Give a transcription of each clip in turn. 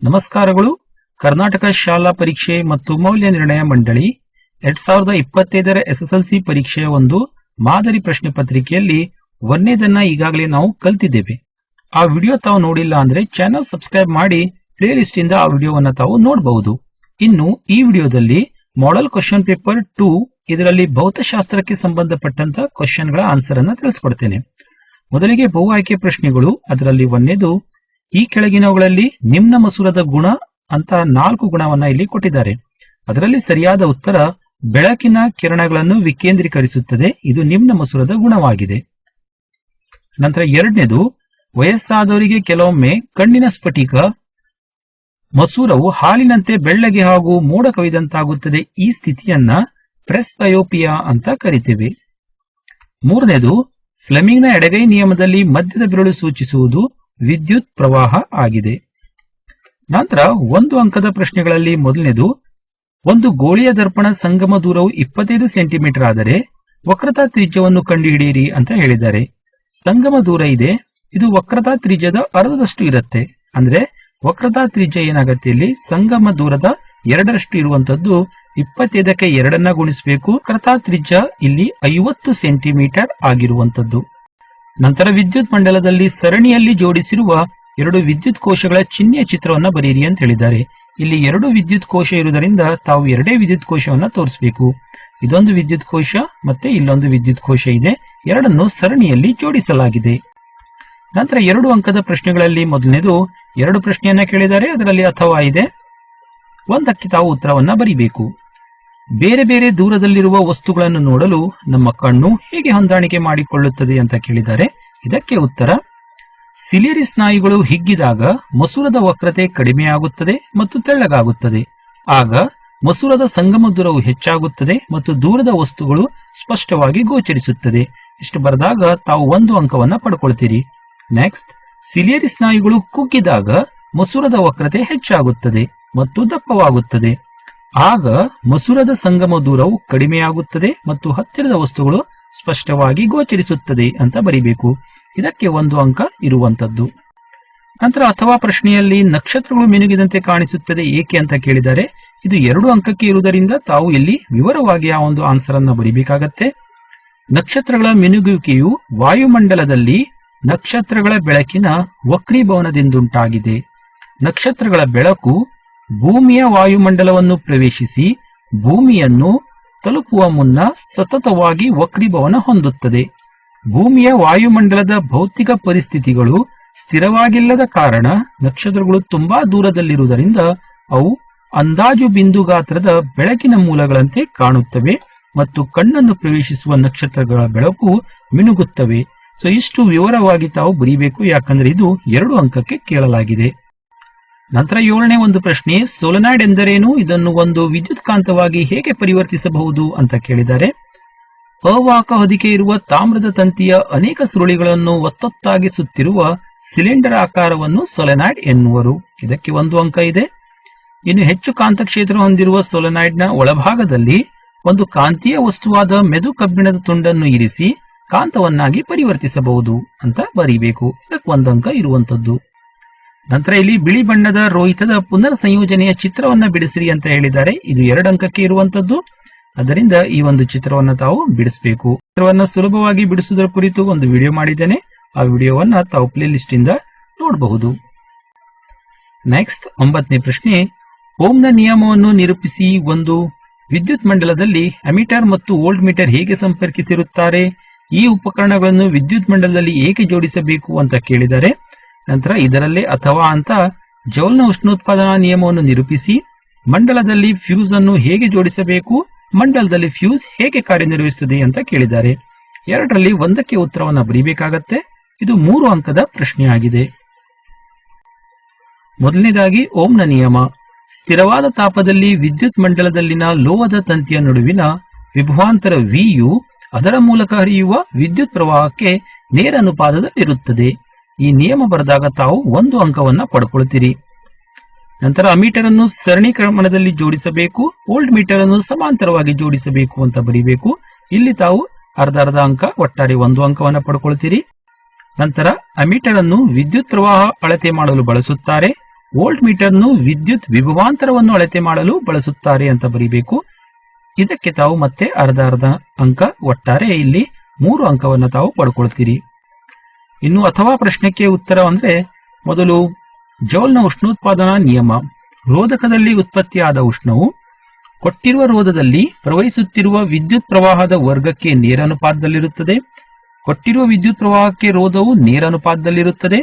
ನಮಸ್ಕಾರಗಳು. ಕರ್ನಾಟಕ ಶಾಲಾ ಪರೀಕ್ಷೆ ಮತ್ತು ಮೌಲ್ಯ ನಿರ್ಣಯ ಮಂಡಳಿ 2025ರ ಎಸ್ಎಸ್ಎಲ್ಸಿ ಪರೀಕ್ಷೆಯ ಒಂದು ಮಾದರಿ ಪ್ರಶ್ನೆ ಪತ್ರಿಕೆಯಲ್ಲಿ ಒಂದನೇದನ್ನ ಈಗಾಗಲೇ ನಾವು ಕಲ್ತಿದ್ದೇವೆ. ಆ ವಿಡಿಯೋ ತಾವು ನೋಡಿಲ್ಲ ಅಂದ್ರೆ ಚಾನೆಲ್ ಸಬ್ಸ್ಕ್ರೈಬ್ ಮಾಡಿ ಪ್ಲೇ ಲಿಸ್ಟ್ ಇಂದ ಆ ವಿಡಿಯೋವನ್ನ ತಾವು ನೋಡಬಹುದು. ಇನ್ನು ಈ ವಿಡಿಯೋದಲ್ಲಿ ಮಾಡೆಲ್ ಕ್ವಶನ್ ಪೇಪರ್ 2 ಇದರಲ್ಲಿ ಭೌತಶಾಸ್ತ್ರಕ್ಕೆ ಸಂಬಂಧಪಟ್ಟಂತ ಕ್ವಶನ್ ಗಳ ಆನ್ಸರ್ ಅನ್ನ ತಿಳಿಸ್ಕೊಡ್ತೇನೆ. ಮೊದಲಿಗೆ ಬಹು ಆಯ್ಕೆ ಪ್ರಶ್ನೆಗಳು. ಅದರಲ್ಲಿ ಒಂದನೇದು, ಈ ಕೆಳಗಿನವುಗಳಲ್ಲಿ ನಿಮ್ನ ಮಸೂರದ ಗುಣ ಅಂತ 4 ಗುಣವನ್ನ ಇಲ್ಲಿ ಕೊಟ್ಟಿದ್ದಾರೆ. ಅದರಲ್ಲಿ ಸರಿಯಾದ ಉತ್ತರ ಬೆಳಕಿನ ಕಿರಣಗಳನ್ನು ವಿಕೇಂದ್ರೀಕರಿಸುತ್ತದೆ. ಇದು ನಿಮ್ನ ಮಸೂರದ ಗುಣವಾಗಿದೆ. ನಂತರ ಎರಡನೇದು, ವಯಸ್ಸಾದವರಿಗೆ ಕೆಲವೊಮ್ಮೆ ಕಣ್ಣಿನ ಸ್ಫಟಿಕ ಮಸೂರವು ಹಾಲಿನಂತೆ ಬೆಳ್ಳಗೆ ಹಾಗೂ ಮೋಡ ಕವಿದಂತಾಗುತ್ತದೆ. ಈ ಸ್ಥಿತಿಯನ್ನ ಪ್ರೆಸ್ಬಯೋಪಿಯಾ ಅಂತ ಕರಿತೇವೆ. ಮೂರನೇದು, ಫ್ಲೆಮಿಂಗ್ನ ಎಡಗೈ ನಿಯಮದಲ್ಲಿ ಮಧ್ಯದ ಬೆರಳು ಸೂಚಿಸುವುದು ವಿದ್ಯುತ್ ಪ್ರವಾಹ ಆಗಿದೆ. ನಂತರ 1 ಅಂಕದ ಪ್ರಶ್ನೆಗಳಲ್ಲಿ ಮೊದಲನೇದು, ಒಂದು ಗೋಳೀಯ ದರ್ಪಣ ಸಂಗಮ ದೂರವು 25 ಸೆಂಟಿಮೀಟರ್ ಆದರೆ ವಕ್ರತಾ ತ್ರಿಜ್ಯವನ್ನು ಕಂಡುಹಿಡಿಯಿರಿ ಅಂತ ಹೇಳಿದ್ದಾರೆ. ಸಂಗಮ ದೂರ ಇದೆ, ಇದು ವಕ್ರತಾ ತ್ರಿಜ್ಯದ ಅರ್ಧದಷ್ಟು ಇರುತ್ತೆ. ಅಂದ್ರೆ ವಕ್ರತಾ ತ್ರಿಜ್ಯ ಏನಾಗತ್ತೆ, ಇಲ್ಲಿ ಸಂಗಮ ದೂರದ 2ರಷ್ಟು ಇರುವಂತದ್ದು 25ಕ್ಕೆ 2 ಗುಣಿಸಬೇಕು. ವಕ್ರತಾ ತ್ರಿಜ್ಯ ಇಲ್ಲಿ 50 ಸೆಂಟಿಮೀಟರ್ ಆಗಿರುವಂತದ್ದು. ನಂತರ ವಿದ್ಯುತ್ ಮಂಡಲದಲ್ಲಿ ಸರಣಿಯಲ್ಲಿ ಜೋಡಿಸಿರುವ 2 ವಿದ್ಯುತ್ ಕೋಶಗಳ ಚಿಹ್ನೆಯ ಚಿತ್ರವನ್ನ ಬರೆಯಿರಿ ಅಂತ ಹೇಳಿದ್ದಾರೆ. ಇಲ್ಲಿ 2 ವಿದ್ಯುತ್ ಕೋಶ ಇರುವುದರಿಂದ ತಾವು 2 ವಿದ್ಯುತ್ ಕೋಶವನ್ನ ತೋರಿಸಬೇಕು. ಇದೊಂದು ವಿದ್ಯುತ್ ಕೋಶ ಮತ್ತೆ ಇಲ್ಲೊಂದು ವಿದ್ಯುತ್ ಕೋಶ ಇದೆ. ಎರಡನ್ನು ಸರಣಿಯಲ್ಲಿ ಜೋಡಿಸಲಾಗಿದೆ. ನಂತರ 2 ಅಂಕದ ಪ್ರಶ್ನೆಗಳಲ್ಲಿ ಮೊದಲನೇದು 2 ಪ್ರಶ್ನೆಯನ್ನ ಕೇಳಿದ್ದಾರೆ. ಅದರಲ್ಲಿ ಅಥವಾ ಇದೆ, ಒಂದಕ್ಕೆ ತಾವು ಉತ್ತರವನ್ನ ಬರೀಬೇಕು. ಬೇರೆ ಬೇರೆ ದೂರದಲ್ಲಿರುವ ವಸ್ತುಗಳನ್ನು ನೋಡಲು ನಮ್ಮ ಕಣ್ಣು ಹೇಗೆ ಹೊಂದಾಣಿಕೆ ಮಾಡಿಕೊಳ್ಳುತ್ತದೆ ಅಂತ ಕೇಳಿದ್ದಾರೆ. ಇದಕ್ಕೆ ಉತ್ತರ, ಸಿಲಿಯರಿ ಸ್ನಾಯುಗಳು ಹಿಗ್ಗಿದಾಗ ಮಸೂರದ ವಕ್ರತೆ ಕಡಿಮೆಯಾಗುತ್ತದೆ ಮತ್ತು ತೆಳ್ಳಗಾಗುತ್ತದೆ. ಆಗ ಮಸೂರದ ಸಂಗಮ ದೂರವು ಹೆಚ್ಚಾಗುತ್ತದೆ ಮತ್ತು ದೂರದ ವಸ್ತುಗಳು ಸ್ಪಷ್ಟವಾಗಿ ಗೋಚರಿಸುತ್ತದೆ. ಇಷ್ಟು ಬರೆದಾಗ ತಾವು 1 ಅಂಕವನ್ನ ಪಡ್ಕೊಳ್ತೀರಿ. ನೆಕ್ಸ್ಟ್, ಸಿಲಿಯರಿ ಸ್ನಾಯುಗಳು ಕುಗ್ಗಿದಾಗ ಮಸೂರದ ವಕ್ರತೆ ಹೆಚ್ಚಾಗುತ್ತದೆ ಮತ್ತು ದಪ್ಪವಾಗುತ್ತದೆ. ಆಗ ಮಸೂರದ ಸಂಗಮ ದೂರವು ಕಡಿಮೆಯಾಗುತ್ತದೆ ಮತ್ತು ಹತ್ತಿರದ ವಸ್ತುಗಳು ಸ್ಪಷ್ಟವಾಗಿ ಗೋಚರಿಸುತ್ತದೆ ಅಂತ ಬರೀಬೇಕು. ಇದಕ್ಕೆ 1 ಅಂಕ ಇರುವಂತದ್ದು. ನಂತರ ಅಥವಾ ಪ್ರಶ್ನೆಯಲ್ಲಿ ನಕ್ಷತ್ರಗಳು ಮಿನುಗಿದಂತೆ ಕಾಣಿಸುತ್ತದೆ ಏಕೆ ಅಂತ ಕೇಳಿದ್ದಾರೆ. ಇದು 2 ಅಂಕಕ್ಕೆ ಇರುವುದರಿಂದ ತಾವು ಇಲ್ಲಿ ವಿವರವಾಗಿ ಆ ಒಂದು ಆನ್ಸರ್ ಅನ್ನ ಬರೀಬೇಕಾಗತ್ತೆ. ನಕ್ಷತ್ರಗಳ ಮಿನುಗುವಿಕೆಯು ವಾಯುಮಂಡಲದಲ್ಲಿ ನಕ್ಷತ್ರಗಳ ಬೆಳಕಿನ ವಕ್ರೀಭವನದಿಂದುಂಟಾಗಿದೆ. ನಕ್ಷತ್ರಗಳ ಬೆಳಕು ಭೂಮಿಯ ವಾಯುಮಂಡಲವನ್ನು ಪ್ರವೇಶಿಸಿ ಭೂಮಿಯನ್ನು ತಲುಪುವ ಮುನ್ನ ಸತತವಾಗಿ ವಕ್ರೀಭವನ ಹೊಂದುತ್ತದೆ. ಭೂಮಿಯ ವಾಯುಮಂಡಲದ ಭೌತಿಕ ಪರಿಸ್ಥಿತಿಗಳು ಸ್ಥಿರವಾಗಿಲ್ಲದ ಕಾರಣ ನಕ್ಷತ್ರಗಳು ತುಂಬಾ ದೂರದಲ್ಲಿರುವುದರಿಂದ ಅವು ಅಂದಾಜು ಬಿಂದು ಗಾತ್ರದ ಬೆಳಕಿನ ಮೂಲಗಳಂತೆ ಕಾಣುತ್ತವೆ ಮತ್ತು ಕಣ್ಣನ್ನು ಪ್ರವೇಶಿಸುವ ನಕ್ಷತ್ರಗಳ ಬೆಳಕು ಮಿನುಗುತ್ತವೆ. ಸೊ ಇಷ್ಟು ವಿವರವಾಗಿ ತಾವು ಬರೀಬೇಕು, ಯಾಕಂದ್ರೆ ಇದು 2 ಅಂಕಕ್ಕೆ ಕೇಳಲಾಗಿದೆ. ನಂತರ 7ನೇ ಒಂದು ಪ್ರಶ್ನೆ, ಸೋಲೆನಾಯ್ಡ್ ಎಂದರೇನು, ಇದನ್ನು ಒಂದು ವಿದ್ಯುತ್ ಕಾಂತವಾಗಿ ಹೇಗೆ ಪರಿವರ್ತಿಸಬಹುದು ಅಂತ ಕೇಳಿದ್ದಾರೆ. ಅವಾಹಕ ಹೊದಿಕೆ ಇರುವ ತಾಮ್ರದ ತಂತಿಯ ಅನೇಕ ಸುರುಳಿಗಳನ್ನು ಒತ್ತೊತ್ತಾಗಿ ಸುತ್ತಿರುವ ಸಿಲಿಂಡರ್ ಆಕಾರವನ್ನು ಸೋಲೆನಾಯ್ಡ್ ಎನ್ನುವರು. ಇದಕ್ಕೆ 1 ಅಂಕ ಇದೆ. ಇನ್ನು ಹೆಚ್ಚು ಕಾಂತಕ್ಷೇತ್ರ ಹೊಂದಿರುವ ಸೋಲೆನಾಯ್ಡ್ ನ ಒಳಭಾಗದಲ್ಲಿ ಒಂದು ಕಾಂತೀಯ ವಸ್ತುವಾದ ಮೆದು ಕಬ್ಬಿಣದ ತುಂಡನ್ನು ಇರಿಸಿ ಕಾಂತವನ್ನಾಗಿ ಪರಿವರ್ತಿಸಬಹುದು ಅಂತ ಬರೀಬೇಕು. ಇದಕ್ಕೆ 1 ಅಂಕ ಇರುವಂತದ್ದು. ನಂತರ ಇಲ್ಲಿ ಬಿಳಿ ಬಣ್ಣದ ರೋಹಿತದ ಪುನರ್ ಸಂಯೋಜನೆಯ ಚಿತ್ರವನ್ನ ಬಿಡಿಸಿರಿ ಅಂತ ಹೇಳಿದ್ದಾರೆ. ಇದು 2 ಅಂಕಕ್ಕೆ ಇರುವಂತದ್ದು. ಅದರಿಂದ ಈ ಒಂದು ಚಿತ್ರವನ್ನ ತಾವು ಬಿಡಿಸಬೇಕು. ಚಿತ್ರವನ್ನ ಸುಲಭವಾಗಿ ಬಿಡಿಸುವುದರ ಕುರಿತು ಒಂದು ವಿಡಿಯೋ ಮಾಡಿದ್ದೇನೆ. ಆ ವಿಡಿಯೋವನ್ನ ತಾವು ಪ್ಲೇ ಲಿಸ್ಟ್ ಇಂದ ನೋಡಬಹುದು. ನೆಕ್ಸ್ಟ್ 9ನೇ ಪ್ರಶ್ನೆ, ಓಮ್ನ ನಿಯಮವನ್ನು ನಿರೂಪಿಸಿ. ಒಂದು ವಿದ್ಯುತ್ ಮಂಡಲದಲ್ಲಿ ಅಮೀಟರ್ ಮತ್ತು ವೋಲ್ಟ್ ಮೀಟರ್ ಹೇಗೆ ಸಂಪರ್ಕಿಸಿರುತ್ತಾರೆ, ಈ ಉಪಕರಣಗಳನ್ನು ವಿದ್ಯುತ್ ಮಂಡಲದಲ್ಲಿ ಏಕೆ ಜೋಡಿಸಬೇಕು ಅಂತ ಕೇಳಿದ್ದಾರೆ. ನಂತರ ಇದರಲ್ಲೇ ಅಥವಾ ಅಂತ ಜೌಲ್ನ ಉಷ್ಣೋತ್ಪಾದನಾ ನಿಯಮವನ್ನು ನಿರೂಪಿಸಿ, ಮಂಡಲದಲ್ಲಿ ಫ್ಯೂಸ್ ಅನ್ನು ಹೇಗೆ ಜೋಡಿಸಬೇಕು, ಮಂಡಲದಲ್ಲಿ ಫ್ಯೂಸ್ ಹೇಗೆ ಕಾರ್ಯನಿರ್ವಹಿಸುತ್ತದೆ ಅಂತ ಕೇಳಿದ್ದಾರೆ. 2ರಲ್ಲಿ ಒಂದಕ್ಕೆ ಉತ್ತರವನ್ನ ಬರೀಬೇಕಾಗತ್ತೆ. ಇದು 3 ಅಂಕದ ಪ್ರಶ್ನೆಯಾಗಿದೆ. ಮೊದಲನೇದಾಗಿ ಓಮ್ನ ನಿಯಮ. ಸ್ಥಿರವಾದ ತಾಪದಲ್ಲಿ ವಿದ್ಯುತ್ ಮಂಡಲದಲ್ಲಿನ ಲೋಹದ ತಂತಿಯ ನಡುವಿನ ವಿಭವಾಂತರ ವಿಯು ಅದರ ಮೂಲಕ ಹರಿಯುವ ವಿದ್ಯುತ್ ಪ್ರವಾಹಕ್ಕೆ ನೇರ ಅನುಪಾತದಲ್ಲಿರುತ್ತದೆ. ಈ ನಿಯಮ ಬರೆದಾಗ ತಾವು 1 ಅಂಕವನ್ನ ಪಡ್ಕೊಳ್ತೀರಿ. ನಂತರ ಅಮೀಟರ್ ಅನ್ನು ಸರಣಿ ಕ್ರಮದಲ್ಲಿ ಜೋಡಿಸಬೇಕು, ವೋಲ್ಟ್ ಮೀಟರ್ ಅನ್ನು ಸಮಾಂತರವಾಗಿ ಜೋಡಿಸಬೇಕು ಅಂತ ಬರೀಬೇಕು. ಇಲ್ಲಿ ತಾವು ಅರ್ಧ ಅಂಕ, ಒಟ್ಟಾರೆ 1 ಅಂಕವನ್ನ ಪಡ್ಕೊಳ್ತೀರಿ. ನಂತರ ಅಮೀಟರ್ ಅನ್ನು ವಿದ್ಯುತ್ ಪ್ರವಾಹ ಅಳತೆ ಮಾಡಲು ಬಳಸುತ್ತಾರೆ. ವೋಲ್ಟ್ ಮೀಟರ್ನು ವಿದ್ಯುತ್ ವಿಭವಾಂತರವನ್ನು ಅಳತೆ ಮಾಡಲು ಬಳಸುತ್ತಾರೆ ಅಂತ ಬರೀಬೇಕು. ಇದಕ್ಕೆ ತಾವು ಮತ್ತೆ ಅರ್ಧ ಅಂಕ, ಒಟ್ಟಾರೆ ಇಲ್ಲಿ 3 ಅಂಕವನ್ನು ತಾವು ಪಡ್ಕೊಳ್ತೀರಿ. ಇನ್ನು ಅಥವಾ ಪ್ರಶ್ನೆಗೆ ಉತ್ತರ ಅಂದ್ರೆ ಮೊದಲು ಜೌಲ್ನ ಉಷ್ಣೋತ್ಪಾದನಾ ನಿಯಮ. ರೋಧಕದಲ್ಲಿ ಉತ್ಪತ್ತಿಯಾದ ಉಷ್ಣವು ಕೊಟ್ಟಿರುವ ರೋಧದಲ್ಲಿ ಪ್ರವಹಿಸುತ್ತಿರುವ ವಿದ್ಯುತ್ ಪ್ರವಾಹದ ವರ್ಗಕ್ಕೆ ನೇರಾನುಪಾತದಲ್ಲಿರುತ್ತದೆ. ಕೊಟ್ಟಿರುವ ವಿದ್ಯುತ್ ಪ್ರವಾಹಕ್ಕೆ ರೋಧವು ನೇರಾನುಪಾತದಲ್ಲಿರುತ್ತದೆ.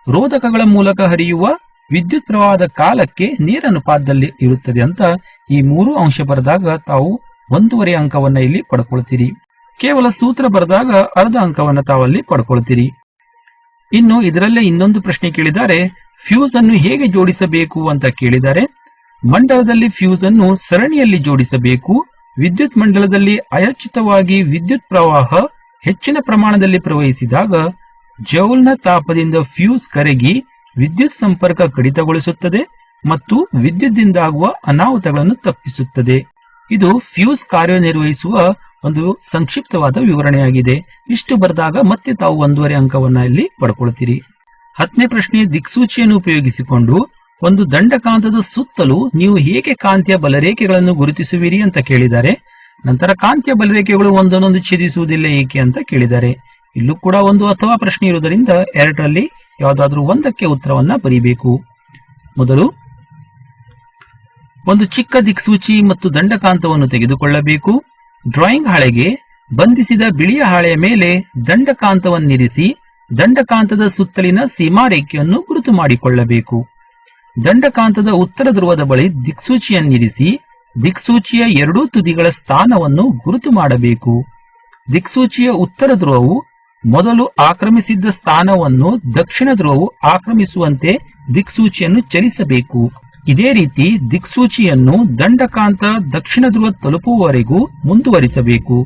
ರೋಧಕಗಳ ಮೂಲಕ ಹರಿಯುವ ವಿದ್ಯುತ್ ಪ್ರವಾಹದ ಕಾಲಕ್ಕೆ ನೇರಾನುಪಾತದಲ್ಲಿ ಇರುತ್ತದೆ ಅಂತ ಈ 3 ಅಂಶ ಬರೆದಾಗ ತಾವು 1.5 ಅಂಕವನ್ನ ಇಲ್ಲಿ ಪಡ್ಕೊಳ್ತೀರಿ. ಕೇವಲ ಸೂತ್ರ ಬರೆದಾಗ ಅರ್ಧ ಅಂಕವನ್ನ ತಾವಲ್ಲಿ ಪಡ್ಕೊಳ್ತೀರಿ. ಇನ್ನು ಇದರಲ್ಲೇ ಇನ್ನೊಂದು ಪ್ರಶ್ನೆ ಕೇಳಿದ್ದಾರೆ, ಫ್ಯೂಸ್ ಅನ್ನು ಹೇಗೆ ಜೋಡಿಸಬೇಕು ಅಂತ ಕೇಳಿದ್ದಾರೆ. ಮಂಡಲದಲ್ಲಿ ಫ್ಯೂಸ್ ಅನ್ನು ಸರಣಿಯಲ್ಲಿ ಜೋಡಿಸಬೇಕು. ವಿದ್ಯುತ್ ಮಂಡಲದಲ್ಲಿ ಅಯಾಚಿತವಾಗಿ ವಿದ್ಯುತ್ ಪ್ರವಾಹ ಹೆಚ್ಚಿನ ಪ್ರಮಾಣದಲ್ಲಿ ಪ್ರವಹಿಸಿದಾಗ ಜೌಲ್ನ ತಾಪದಿಂದ ಫ್ಯೂಸ್ ಕರಗಿ ವಿದ್ಯುತ್ ಸಂಪರ್ಕ ಕಡಿತಗೊಳಿಸುತ್ತದೆ ಮತ್ತು ವಿದ್ಯುತ್ದಿಂದಾಗುವ ಅನಾಹುತಗಳನ್ನು ತಪ್ಪಿಸುತ್ತದೆ. ಇದು ಫ್ಯೂಸ್ ಕಾರ್ಯನಿರ್ವಹಿಸುವ ಒಂದು ಸಂಕ್ಷಿಪ್ತವಾದ ವಿವರಣೆಯಾಗಿದೆ. ಇಷ್ಟು ಬರೆದಾಗ ಮತ್ತೆ ತಾವು 1.5 ಅಂಕವನ್ನ ಇಲ್ಲಿ ಪಡ್ಕೊಳ್ತೀರಿ. 10ನೇ ಪ್ರಶ್ನೆ, ದಿಕ್ಸೂಚಿಯನ್ನು ಉಪಯೋಗಿಸಿಕೊಂಡು ಒಂದು ದಂಡಕಾಂತದ ಸುತ್ತಲೂ ನೀವು ಹೇಗೆ ಕಾಂತೀಯ ಬಲರೇಖೆಗಳನ್ನು ಗುರುತಿಸುವಿರಿ ಅಂತ ಕೇಳಿದ್ದಾರೆ. ನಂತರ ಕಾಂತೀಯ ಬಲರೇಖೆಗಳು ಒಂದನ್ನೊಂದು ಛೇದಿಸುವುದಿಲ್ಲ ಏಕೆ ಅಂತ ಕೇಳಿದ್ದಾರೆ. ಇಲ್ಲೂ ಕೂಡ ಒಂದು ಅಥವಾ ಪ್ರಶ್ನೆ ಇರುವುದರಿಂದ 2ರಲ್ಲಿ ಯಾವುದಾದ್ರೂ ಒಂದಕ್ಕೆ ಉತ್ತರವನ್ನ ಬರೀಬೇಕು. ಮೊದಲು ಒಂದು ಚಿಕ್ಕ ದಿಕ್ಸೂಚಿ ಮತ್ತು ದಂಡಕಾಂತವನ್ನು ತೆಗೆದುಕೊಳ್ಳಬೇಕು. ಡ್ರಾಯಿಂಗ್ ಹಾಳೆಗೆ ಬಂಧಿಸಿದ ಬಿಳಿಯ ಹಾಳೆಯ ಮೇಲೆ ದಂಡಕಾಂತವನ್ನಿರಿಸಿ ದಂಡಕಾಂತದ ಸುತ್ತಲಿನ ಸೀಮಾರೇಖೆಯನ್ನು ಗುರುತು ಮಾಡಿಕೊಳ್ಳಬೇಕು. ದಂಡಕಾಂತದ ಉತ್ತರ ಧ್ರುವದ ಬಳಿ ದಿಕ್ಸೂಚಿಯನ್ನಿರಿಸಿ ದಿಕ್ಸೂಚಿಯ ಎರಡೂ ತುದಿಗಳ ಸ್ಥಾನವನ್ನು ಗುರುತು ಮಾಡಬೇಕು. ದಿಕ್ಸೂಚಿಯ ಉತ್ತರ ಧ್ರುವವು ಮೊದಲು ಆಕ್ರಮಿಸಿದ್ದ ಸ್ಥಾನವನ್ನು ದಕ್ಷಿಣ ಧ್ರುವವು ಆಕ್ರಮಿಸುವಂತೆ ದಿಕ್ಸೂಚಿಯನ್ನು ಚಲಿಸಬೇಕು. ಇದೇ ರೀತಿ ದಿಕ್ಸೂಚಿಯನ್ನು ದಂಡಕಾಂತ ದಕ್ಷಿಣ ಧ್ರುವ ತಲುಪುವವರೆಗೂ ಮುಂದುವರಿಸಬೇಕು.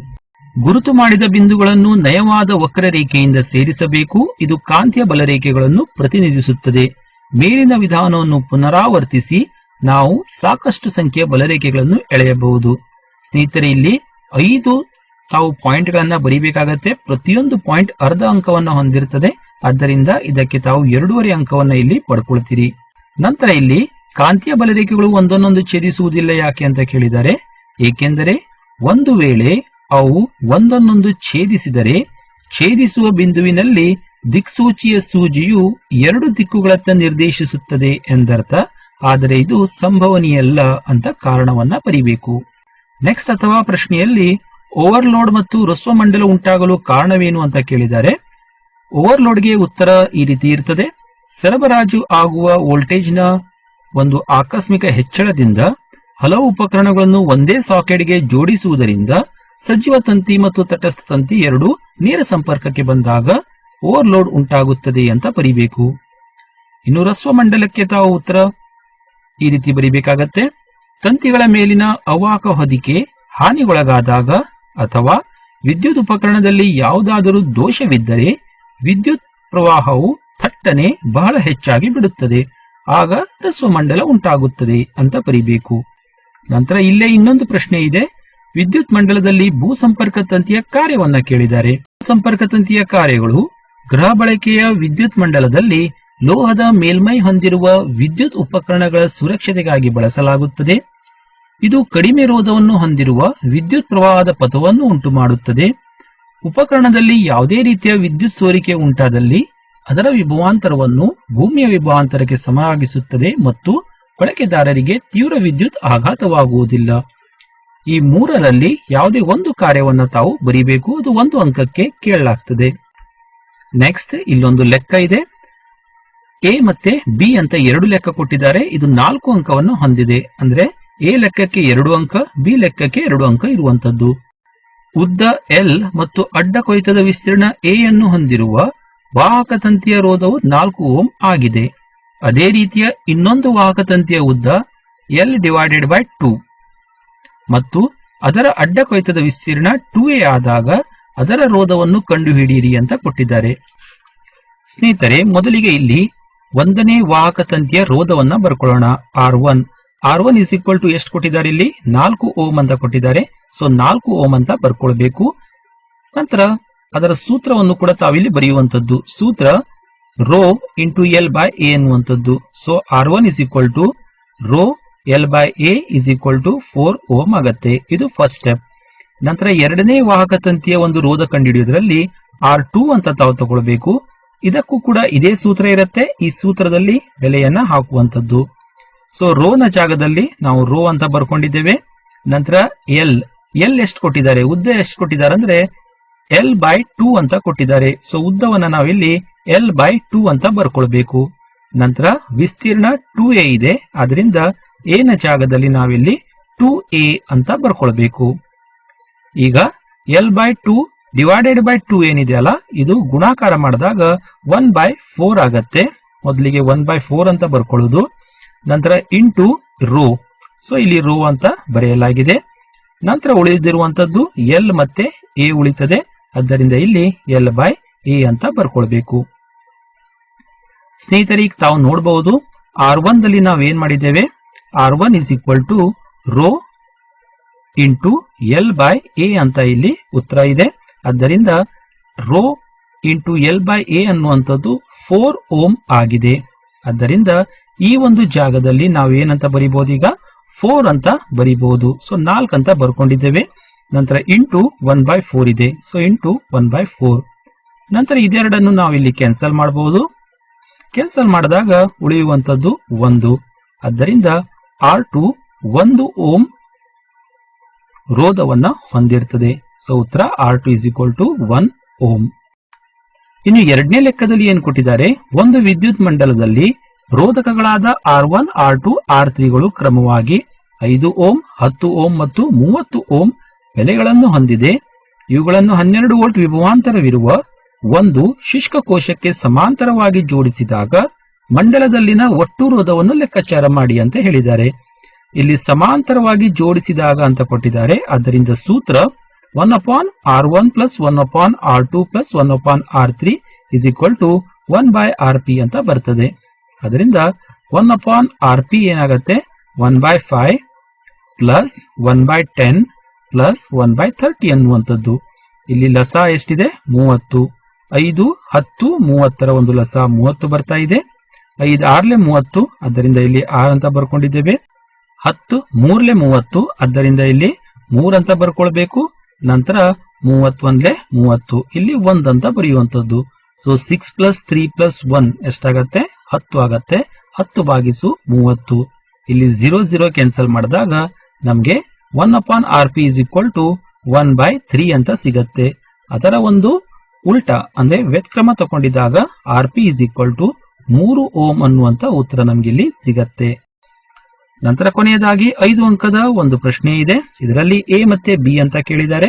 ಗುರುತು ಮಾಡಿದ ಬಿಂದುಗಳನ್ನು ನಯವಾದ ವಕ್ರರೇಖೆಯಿಂದ ಸೇರಿಸಬೇಕು. ಇದು ಕಾಂತೀಯ ಬಲರೇಖೆಗಳನ್ನು ಪ್ರತಿನಿಧಿಸುತ್ತದೆ. ಮೇಲಿನ ವಿಧಾನವನ್ನು ಪುನರಾವರ್ತಿಸಿ ನಾವು ಸಾಕಷ್ಟು ಸಂಖ್ಯೆಯ ಬಲರೇಖೆಗಳನ್ನು ಎಳೆಯಬಹುದು. ಸ್ನೇಹಿತರೆ, ಇಲ್ಲಿ 5 ತಾವು ಪಾಯಿಂಟ್ಗಳನ್ನ ಬರೀಬೇಕಾಗತ್ತೆ. ಪ್ರತಿಯೊಂದು ಪಾಯಿಂಟ್ ಅರ್ಧ ಅಂಕವನ್ನ ಹೊಂದಿರುತ್ತದೆ. ಆದ್ದರಿಂದ ಇದಕ್ಕೆ ತಾವು 2.5 ಅಂಕವನ್ನ ಇಲ್ಲಿ ಪಡ್ಕೊಳ್ತೀರಿ. ನಂತರ ಇಲ್ಲಿ ಕಾಂತೀಯ ಬಲರೇಖೆಗಳು ಒಂದನ್ನೊಂದು ಛೇದಿಸುವುದಿಲ್ಲ ಯಾಕೆ ಅಂತ ಕೇಳಿದ್ದಾರೆ. ಏಕೆಂದರೆ ಒಂದು ವೇಳೆ ಅವು ಒಂದನ್ನೊಂದು ಛೇದಿಸಿದರೆ ಛೇದಿಸುವ ಬಿಂದುವಿನಲ್ಲಿ ದಿಕ್ಸೂಚಿಯ ಸೂಜಿಯು 2 ದಿಕ್ಕುಗಳತ್ತ ನಿರ್ದೇಶಿಸುತ್ತದೆ ಎಂದರ್ಥ. ಆದರೆ ಇದು ಸಂಭವನೀಯಲ್ಲ ಅಂತ ಕಾರಣವನ್ನ ಬರೀಬೇಕು. ನೆಕ್ಸ್ಟ್ ಅಥವಾ ಪ್ರಶ್ನೆಯಲ್ಲಿ ಓವರ್ಲೋಡ್ ಮತ್ತು ರಸ್ವಮಂಡಲ ಉಂಟಾಗಲು ಕಾರಣವೇನು ಅಂತ ಕೇಳಿದ್ದಾರೆ. ಓವರ್ಲೋಡ್ಗೆ ಉತ್ತರ ಈ ರೀತಿ ಇರ್ತದೆ. ಸರಬರಾಜು ಆಗುವ ವೋಲ್ಟೇಜ್ನ ಒಂದು ಆಕಸ್ಮಿಕ ಹೆಚ್ಚಳದಿಂದ ಹಲವು ಉಪಕರಣಗಳನ್ನು ಒಂದೇ ಸಾಕೆಟ್ಗೆ ಜೋಡಿಸುವುದರಿಂದ ಸಜೀವ ತಂತಿ ಮತ್ತು ತಟಸ್ಥ ತಂತಿ ಎರಡೂ ನೇರ ಸಂಪರ್ಕಕ್ಕೆ ಬಂದಾಗ ಓವರ್ಲೋಡ್ ಉಂಟಾಗುತ್ತದೆ ಅಂತ ಬರೀಬೇಕು. ಇನ್ನು ರಸ್ವಮಂಡಲಕ್ಕೆ ತಾವು ಉತ್ತರ ಈ ರೀತಿ ಬರೀಬೇಕಾಗತ್ತೆ. ತಂತಿಗಳ ಮೇಲಿನ ಅವಾಹಕ ಹೊದಿಕೆ ಹಾನಿಗೊಳಗಾದಾಗ ಅಥವಾ ವಿದ್ಯುತ್ ಉಪಕರಣದಲ್ಲಿ ಯಾವುದಾದರೂ ದೋಷವಿದ್ದರೆ ವಿದ್ಯುತ್ ಪ್ರವಾಹವು ಥಟ್ಟನೆ ಬಹಳ ಹೆಚ್ಚಾಗಿ ಬಿಡುತ್ತದೆ. ಆಗ ರಸ್ವಮಂಡಲ ಉಂಟಾಗುತ್ತದೆ ಅಂತ ಬರೀಬೇಕು. ನಂತರ ಇಲ್ಲೇ ಇನ್ನೊಂದು ಪ್ರಶ್ನೆ ಇದೆ. ವಿದ್ಯುತ್ ಮಂಡಲದಲ್ಲಿ ಭೂ ಸಂಪರ್ಕ ತಂತಿಯ ಕಾರ್ಯವನ್ನ ಕೇಳಿದ್ದಾರೆ. ಸಂಪರ್ಕ ತಂತಿಯ ಕಾರ್ಯಗಳು ಗೃಹ ಬಳಕೆಯ ವಿದ್ಯುತ್ ಮಂಡಲದಲ್ಲಿ ಲೋಹದ ಮೇಲ್ಮೈ ಹೊಂದಿರುವ ವಿದ್ಯುತ್ ಉಪಕರಣಗಳ ಸುರಕ್ಷತೆಗಾಗಿ ಬಳಸಲಾಗುತ್ತದೆ. ಇದು ಕಡಿಮೆ ರೋಧವನ್ನು ಹೊಂದಿರುವ ವಿದ್ಯುತ್ ಪ್ರವಾಹದ ಪಥವನ್ನು ಉಂಟು ಮಾಡುತ್ತದೆ. ಉಪಕರಣದಲ್ಲಿ ಯಾವುದೇ ರೀತಿಯ ವಿದ್ಯುತ್ ಸೋರಿಕೆ ಉಂಟಾದಲ್ಲಿ ಅದರ ವಿಭವಾಂತರವನ್ನು ಭೂಮಿಯ ವಿಭವಾಂತರಕ್ಕೆ ಸಮವಾಗಿಸುತ್ತದೆ ಮತ್ತು ಬಳಕೆದಾರರಿಗೆ ತೀವ್ರ ವಿದ್ಯುತ್ ಆಘಾತವಾಗುವುದಿಲ್ಲ. ಈ 3ರಲ್ಲಿ ಯಾವುದೇ ಒಂದು ಕಾರ್ಯವನ್ನು ತಾವು ಬರೀಬೇಕು. ಅದು 1 ಅಂಕಕ್ಕೆ ಕೇಳಲಾಗ್ತದೆ. ನೆಕ್ಸ್ಟ್ ಇಲ್ಲೊಂದು ಲೆಕ್ಕ ಇದೆ. ಎ ಮತ್ತೆ ಬಿ ಅಂತ 2 ಲೆಕ್ಕ ಕೊಟ್ಟಿದ್ದಾರೆ. ಇದು 4 ಅಂಕವನ್ನು ಹೊಂದಿದೆ. ಅಂದ್ರೆ ಎ ಲೆಕ್ಕಕ್ಕೆ 2 ಅಂಕ, ಬಿ ಲೆಕ್ಕಕ್ಕೆ 2 ಅಂಕ ಇರುವಂತದ್ದು. ಉದ್ದ ಎಲ್ ಮತ್ತು ಅಡ್ಡ ಕೊಯ್ತದ ವಿಸ್ತೀರ್ಣ ಎ ಯನ್ನು ಹೊಂದಿರುವ ವಾಹಕ ತಂತಿಯ ರೋಧವು 4 ಓಮ್ ಆಗಿದೆ. ಅದೇ ರೀತಿಯ ಇನ್ನೊಂದು ವಾಹಕ ತಂತಿಯ ಉದ್ದ L/2 ಮತ್ತು ಅದರ ಅಡ್ಡ ಕೊಯ್ತದ ವಿಸ್ತೀರ್ಣ 2a ಆದಾಗ ಅದರ ರೋಧವನ್ನು ಕಂಡುಹಿಡಿಯಿರಿ ಅಂತ ಕೊಟ್ಟಿದ್ದಾರೆ. ಸ್ನೇಹಿತರೆ, ಮೊದಲಿಗೆ ಇಲ್ಲಿ 1ನೇ ವಾಹಕ ತಂತಿಯ ರೋಧವನ್ನ ಬರ್ಕೊಳ್ಳೋಣ. R1 ಎಷ್ಟು ಕೊಟ್ಟಿದ್ದಾರೆ? ಇಲ್ಲಿ 4 ಓಮ್ ಅಂತ ಕೊಟ್ಟಿದ್ದಾರೆ. ಸೊ 4 ಓಮ್ ಅಂತ ಬರ್ಕೊಳ್ಬೇಕು. ನಂತರ ಅದರ ಸೂತ್ರವನ್ನು ಕೂಡ ತಾವಿಲ್ಲಿ ಬರೆಯುವಂತದ್ದು. ಸೂತ್ರ rho into L by A ಅನ್ನುವಂಥದ್ದು. So R1 is equal to rho L by A is equal to 4 ohm ಆಗತ್ತೆ. ಇದು ಫಸ್ಟ್ ಸ್ಟೆಪ್. ನಂತರ ಎರಡನೇ ವಾಹಕ ತಂತಿಯ ಒಂದು ರೋಧ ಕಂಡುಹಿಡಿಯೋದ್ರಲ್ಲಿ R2 ಅಂತ ತಾವು ತಗೊಳ್ಬೇಕು. ಇದಕ್ಕೂ ಕೂಡ ಇದೇ ಸೂತ್ರ ಇರುತ್ತೆ. ಈ ಸೂತ್ರದಲ್ಲಿ ಬೆಲೆಯನ್ನ ಹಾಕುವಂತದ್ದು. ಸೊ ರೋ ನ ಜಾಗದಲ್ಲಿ ನಾವು ರೋ ಅಂತ ಬರ್ಕೊಂಡಿದ್ದೇವೆ. ನಂತರ ಎಲ್ ಎಷ್ಟು ಕೊಟ್ಟಿದ್ದಾರೆ, ಉದ್ದ ಎಷ್ಟು ಕೊಟ್ಟಿದ್ದಾರೆ ಅಂದ್ರೆ L/2 ಅಂತ ಕೊಟ್ಟಿದ್ದಾರೆ. ಸೊ ಉದ್ದವನ್ನ ನಾವಿಲ್ಲಿ L/2 ಅಂತ ಬರ್ಕೊಳ್ಬೇಕು. ನಂತರ ವಿಸ್ತೀರ್ಣ 2a ಇದೆ, ಆದ್ರಿಂದ a ನ ಜಾಗದಲ್ಲಿ ನಾವಿಲ್ಲಿ 2a ಅಂತ ಬರ್ಕೊಳ್ಬೇಕು. ಈಗ L/2 ಡಿವೈಡೆಡ್ ಬೈ 2 ಏನಿದೆ ಅಲ್ಲ, ಇದು ಗುಣಾಕಾರ ಮಾಡಿದಾಗ 1/4 ಆಗತ್ತೆ. ಮೊದಲಿಗೆ 1/4 ಅಂತ ಬರ್ಕೊಳ್ಳೋದು. ನಂತರ ಇಂಟು ರೋ. ಸೊ ಇಲ್ಲಿ ರೋ ಅಂತ ಬರೆಯಲಾಗಿದೆ. ನಂತರ ಉಳಿದಿರುವಂತದ್ದು ಎಲ್ ಮತ್ತೆ ಎ ಉಳಿತದೆ, ಆದ್ದರಿಂದ ಇಲ್ಲಿ L/A ಅಂತ ಬರ್ಕೊಳ್ಬೇಕು. ಸ್ನೇಹಿತರಿಗೆ ತಾವು ನೋಡಬಹುದು, R1 ದಲ್ಲಿ ನಾವು ಏನ್ ಮಾಡಿದ್ದೇವೆ, R1 is equal to rho into L/A ಅಂತ ಇಲ್ಲಿ ಉತ್ತರ ಇದೆ. ಆದ್ದರಿಂದ ರೋ ಇಂಟು L/A ಅನ್ನುವಂಥದ್ದು 4 ಓಮ್ ಆಗಿದೆ. ಆದ್ದರಿಂದ ಈ ಒಂದು ಜಾಗದಲ್ಲಿ ನಾವು ಏನಂತ ಬರೀಬಹುದು, ಈಗ 4 ಅಂತ ಬರೀಬಹುದು. ಸೊ 4 ಅಂತ ಬರ್ಕೊಂಡಿದ್ದೇವೆ. ನಂತರ ಇಂಟು 1/4 ಇದೆ. So into 1/4. ನಂತರ ಇದೆರಡನ್ನು ನಾವು ಇಲ್ಲಿ ಕ್ಯಾನ್ಸಲ್ ಮಾಡಬಹುದು. ಕ್ಯಾನ್ಸಲ್ ಮಾಡಿದಾಗ ಉಳಿಯುವಂತದ್ದು 1. ಆದ್ದರಿಂದ R2 1 ಓಮ್ ರೋಧವನ್ನ ಹೊಂದಿರ್ತದೆ. ಸೊ ಉತ್ತರ R2 is equal to 1 ohm. ಇನ್ನು ಎರಡನೇ ಲೆಕ್ಕದಲ್ಲಿ ಏನು ಕೊಟ್ಟಿದ್ದಾರೆ, ಒಂದು ವಿದ್ಯುತ್ ಮಂಡಲದಲ್ಲಿ ರೋಧಕಗಳಾದ R1, R2, R3ಗಳು ಕ್ರಮವಾಗಿ 5 ಓಮ್, 10 ಓಮ್ ಮತ್ತು 30 ಓಮ್ ಬೆಲೆಗಳನ್ನು ಹೊಂದಿದೆ. ಇವುಗಳನ್ನು 12 ವೋಲ್ಟ್ ವಿಭವಾಂತರವಿರುವ ಒಂದು ಶುಷ್ಕ ಕೋಶಕ್ಕೆ ಸಮಾಂತರವಾಗಿ ಜೋಡಿಸಿದಾಗ ಮಂಡಲದಲ್ಲಿನ ಒಟ್ಟು ರೋಧವನ್ನು ಲೆಕ್ಕಾಚಾರ ಮಾಡಿ ಅಂತ ಹೇಳಿದ್ದಾರೆ. ಇಲ್ಲಿ ಸಮಾಂತರವಾಗಿ ಜೋಡಿಸಿದಾಗ ಅಂತ ಕೊಟ್ಟಿದ್ದಾರೆ. ಆದ್ದರಿಂದ ಸೂತ್ರ 1/R1 plus 1/R2 plus 1/R3 is equal to 1/Rp ಅಂತ ಬರ್ತದೆ. ಅದರಿಂದ 1/Rp ಏನಾಗುತ್ತೆ, 1/5 ಪ್ಲಸ್ 1/10 ಪ್ಲಸ್ 1/30 ಅನ್ನುವಂಥದ್ದು. ಇಲ್ಲಿ ಲಸ ಎಷ್ಟಿದೆ, 30. 5, 10, 30ರ ಒಂದು ಲಸ 30 ಬರ್ತಾ ಇದೆ. 5 6ಲೆ 30, ಆದ್ದರಿಂದ ಇಲ್ಲಿ 6 ಅಂತ ಬರ್ಕೊಂಡಿದ್ದೇವೆ. 10 3ಲೆ 30, ಆದ್ದರಿಂದ ಇಲ್ಲಿ 3 ಅಂತ ಬರ್ಕೊಳ್ಬೇಕು. ನಂತರ 31ಲೆ 30, ಇಲ್ಲಿ 1 ಅಂತ ಬರೆಯುವಂಥದ್ದು. ಸೊ 6 ಪ್ಲಸ್ 3 ಪ್ಲಸ್ 1 ಎಷ್ಟಾಗತ್ತೆ, 10 ಆಗತ್ತೆ. 10/30. ಇಲ್ಲಿ 0 ಕ್ಯಾನ್ಸಲ್ ಮಾಡಿದಾಗ ನಮ್ಗೆ 1/Rp ಇಸ್ ಈಕ್ವಲ್ ಟು 1/3 ಅಂತ ಸಿಗತ್ತೆ. ಅದರ ಒಂದು ಉಲ್ಟಾ ಅಂದ್ರೆ ವ್ಯತ್ಕ್ರಮ ತಗೊಂಡಿದ್ದಾಗ Rp is equal to 3 ohm ಅನ್ನುವಂತ ಉತ್ತರ ನಮ್ಗೆ ಇಲ್ಲಿ ಸಿಗತ್ತೆ. ನಂತರ ಕೊನೆಯದಾಗಿ 5 ಅಂಕದ ಒಂದು ಪ್ರಶ್ನೆ ಇದೆ. ಇದರಲ್ಲಿ ಎ ಮತ್ತೆ ಬಿ ಅಂತ ಕೇಳಿದ್ದಾರೆ.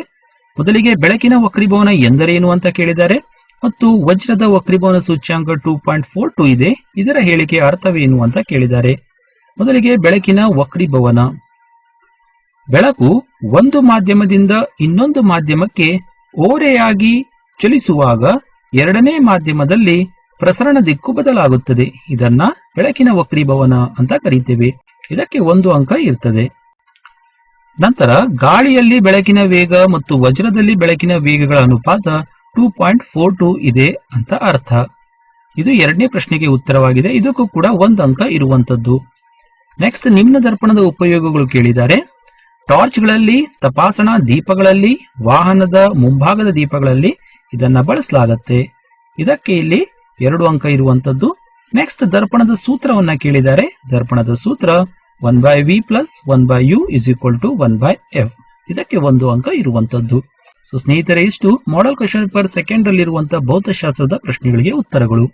ಮೊದಲಿಗೆ ಬೆಳಕಿನ ವಕ್ರೀಭವನ ಎಂದರೇನು ಅಂತ ಕೇಳಿದ್ದಾರೆ ಮತ್ತು ವಜ್ರದ ವಕ್ರೀಭವನ ಸೂಚ್ಯಾಂಕ 2.42 ಇದೆ. ಇದರ ಹೇಳಿಕೆ ಅರ್ಥವೇನು ಅಂತ ಕೇಳಿದ್ದಾರೆ. ಮೊದಲಿಗೆ ಬೆಳಕಿನ ವಕ್ರೀಭವನ. ಬೆಳಕು ಒಂದು ಮಾಧ್ಯಮದಿಂದ ಇನ್ನೊಂದು ಮಾಧ್ಯಮಕ್ಕೆ ಓರೆಯಾಗಿ ಚಲಿಸುವಾಗ ಎರಡನೇ ಮಾಧ್ಯಮದಲ್ಲಿ ಪ್ರಸರಣ ದಿಕ್ಕು ಬದಲಾಗುತ್ತದೆ. ಇದನ್ನ ಬೆಳಕಿನ ವಕ್ರೀಭವನ ಅಂತ ಕರೀತೇವೆ. ಇದಕ್ಕೆ 1 ಅಂಕ ಇರ್ತದೆ. ನಂತರ ಗಾಳಿಯಲ್ಲಿ ಬೆಳಕಿನ ವೇಗ ಮತ್ತು ವಜ್ರದಲ್ಲಿ ಬೆಳಕಿನ ವೇಗಗಳ ಅನುಪಾತ 2.42 ಇದೆ ಅಂತ ಅರ್ಥ. ಇದು ಎರಡನೇ ಪ್ರಶ್ನೆಗೆ ಉತ್ತರವಾಗಿದೆ. ಇದಕ್ಕೂ ಕೂಡ 1 ಅಂಕ ಇರುವಂತದ್ದು. ನೆಕ್ಸ್ಟ್ ನಿಮ್ನ ದರ್ಪಣದ ಉಪಯೋಗಗಳು ಕೇಳಿದ್ದಾರೆ. ಟಾರ್ಚ್ಗಳಲ್ಲಿ, ತಪಾಸಣಾ ದೀಪಗಳಲ್ಲಿ, ವಾಹನದ ಮುಂಭಾಗದ ದೀಪಗಳಲ್ಲಿ ಇದನ್ನ ಬಳಸಲಾಗತ್ತೆ. ಇದಕ್ಕೆ ಇಲ್ಲಿ 2 ಅಂಕ ಇರುವಂತದ್ದು. ನೆಕ್ಸ್ಟ್ ದರ್ಪಣದ ಸೂತ್ರವನ್ನ ಕೇಳಿದ್ದಾರೆ. ದರ್ಪಣದ ಸೂತ್ರ 1/V plus 1/U is equal to 1/F. ಇದಕ್ಕೆ 1 ಅಂಕ ಇರುವಂತದ್ದು. ಸೊ ಸ್ನೇಹಿತರೆ, ಇಷ್ಟು ಮಾಡೆಲ್ ಕ್ವೆಶ್ಚನ್ ಪೇಪರ್ ಸೆಕೆಂಡ್ ರಲ್ಲಿರುವಂತಹ ಭೌತಶಾಸ್ತ್ರದ ಪ್ರಶ್ನೆಗಳಿಗೆ ಉತ್ತರಗಳು.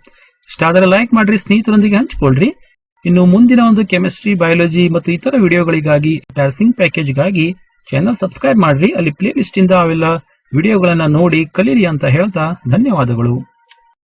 ಇಷ್ಟಾದರೆ ಲೈಕ್ ಮಾಡ್ರಿ, ಸ್ನೇಹಿತರೊಂದಿಗೆ ಹಂಚಿಕೊಳ್ಳ್ರಿ. ಇನ್ನು ಮುಂದಿನ ಒಂದು ಕೆಮಿಸ್ಟ್ರಿ, ಬಯಾಲಜಿ ಮತ್ತು ಇತರ ವಿಡಿಯೋಗಳಿಗಾಗಿ ಸಿಂಕ್ ಪ್ಯಾಕೇಜ್ಗಾಗಿ ಚಾನೆಲ್ ಸಬ್ಸ್ಕ್ರೈಬ್ ಮಾಡ್ರಿ. ಅಲ್ಲಿ ಪ್ಲೇ ಲಿಸ್ಟ್ ಇಂದ ಅವೆಲ್ಲ ವಿಡಿಯೋಗಳನ್ನ ನೋಡಿ ಕಲೀರಿ ಅಂತ ಹೇಳ್ತಾ ಧನ್ಯವಾದಗಳು.